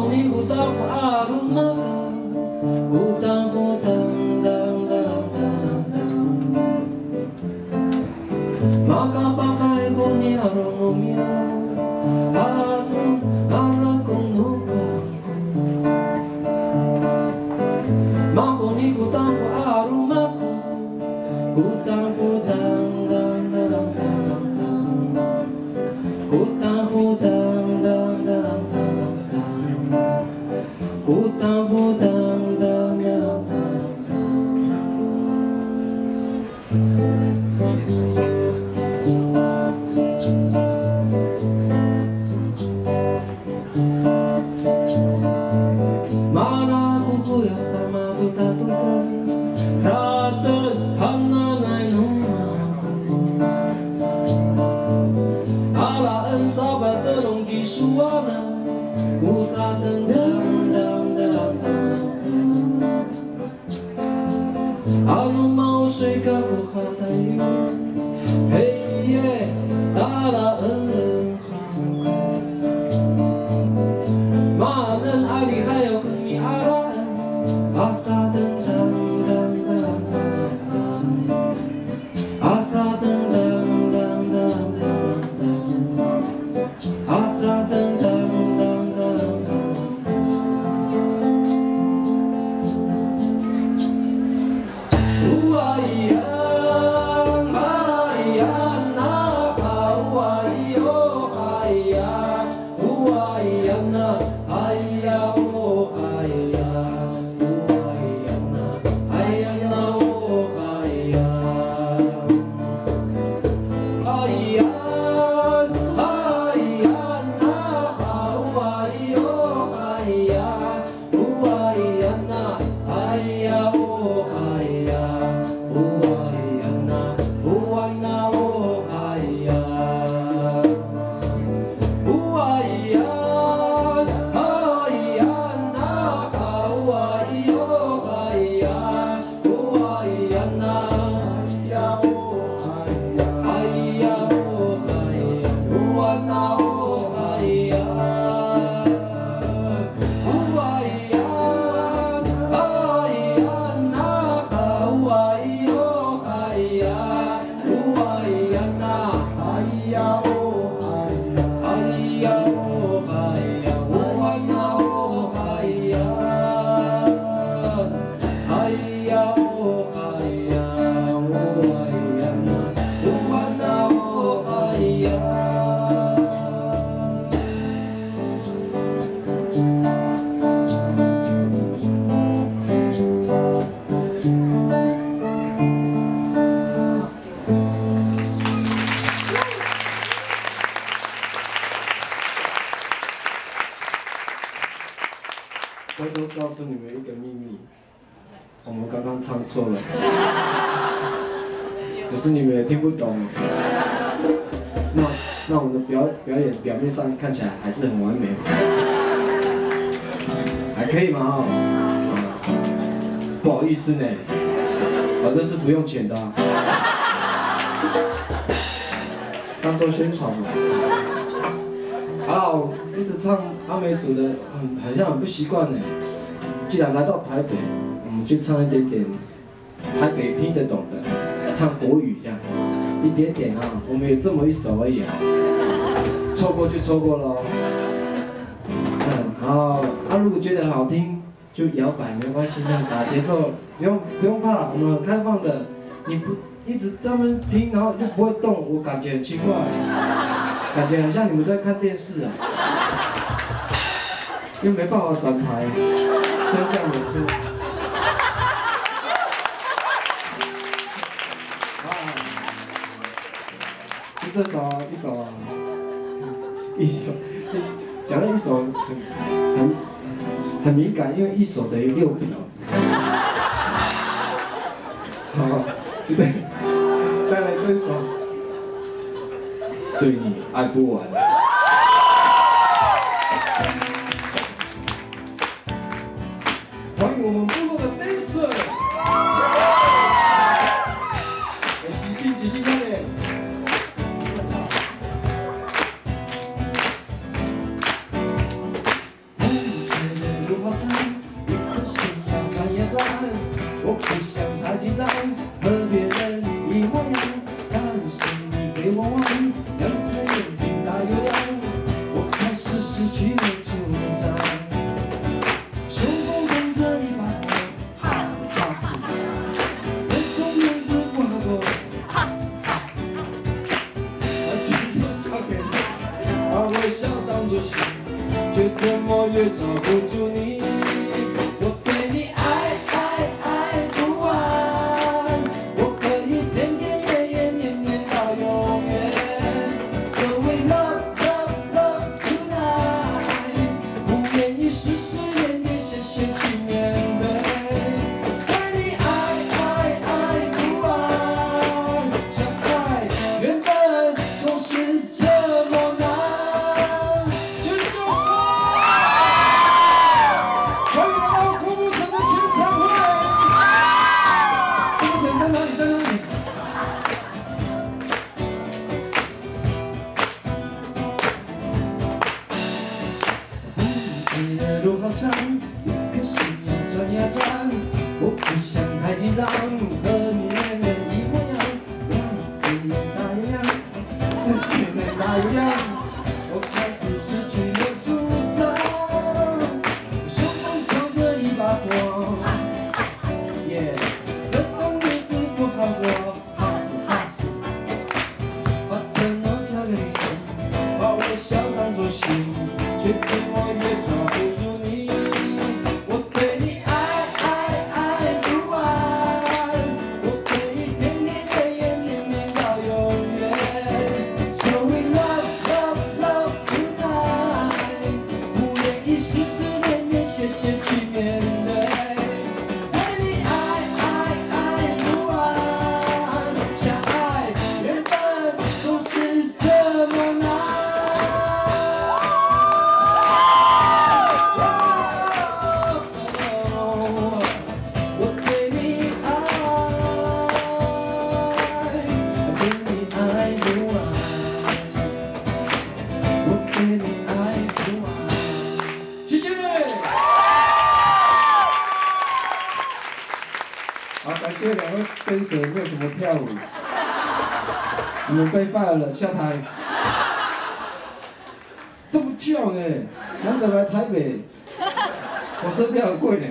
Makoni kutang arumaka, kutang dang dang dang dang. Maka pakai koni aronomia, arakonuka. Makoni kutang arumaka, kutang dang dang dang dang dang. Kutang dang dang dang dang. Kutang dang dang dang dang. Mana kukuya sama tutatukan ratas hanganay numaku. Alaan sabat telung kisuana kuta tendang dang dang dang. Anu mau suika kuhatai, hey yeah, talaan. Maanan ali hayo kami araan, aka tendang dang dang dang. Aka tendang dang dang dang. Aka tendang dang dang dang. Uwayan, hayan, naka, uwayo, hayan, uwayan na, haya, oh, haya, uwayan na, hayan na, oh, hayan. Hayan, hayan, naka, uwayo, hayan, uwayan na, haya, oh, haya. Uwayan na, uwan na, oh, hayan. Uwayan, hayan, naka, uwayo, hayan, uwayan na, haya, oh, hayan. Haya, oh, hayan, uwan na, oh, hayan. Uwayan, hayan, naka, uwayo, hayan, uwayan na, haya, oh, hayan. Haya, oh, hayan, uwan na, oh, hayan. Haya, oh, hayan, uwayan na, uwan na, oh, hayan.偷偷告诉你们一个秘密，我们刚刚唱错了，可是你们也听不懂。那我们的表演表面上看起来还是很完美，还可以吗？不好意思呢，反正是不用钱的啊，当做宣传嘛。好，我一直唱阿美族的，好像很不习惯呢。既然来到台北，我们就唱一点点台北听得懂的，唱国语这样，一点点啊。我们也这么一首而已啊，错过就错过喽。好，如果觉得好听就摇摆没关系，这样打节奏，不用怕，我们很开放的。你不一直在那边听，然后就不会动，我感觉很奇怪。感觉很像你们在看电视啊，又没办法转台，升降也是。就这首一首，讲到一首很敏感，因为一首等于6笔。好，对，带来这首。对你爱不完。欢迎我们部落的 dancer， 即兴表演。风吹长，一颗心要转呀转，我不想太紧张，和别人一模样，但是你给我望，两只眼睛大又亮，我开始失去了主张，胸口中着一把火，哈死哈死，这种日子不好过，哈死哈死，把镜头交给你，把微笑当作信。 却怎么也找不出你，我对你爱不完，我可以天天夜夜念念到永远。So we love tonight， 不愿意事事夜夜谢谢去面对，对你爱不完，相爱原本总是这么难。 路好长，一颗心要转呀转，我不想太紧张，和你远远一模样，两只眼大又亮，这却能大又亮，我开始失去了主张，胸口藏着一把火，耶，这种日子不好过，哈死哈死，把承诺交给你，把微笑当作信，却怎么也找不住。 好，感谢两位跟手没有怎么跳舞，你们被 fire 了，下台。都不跳呢，难得来台北，火车票很贵呢。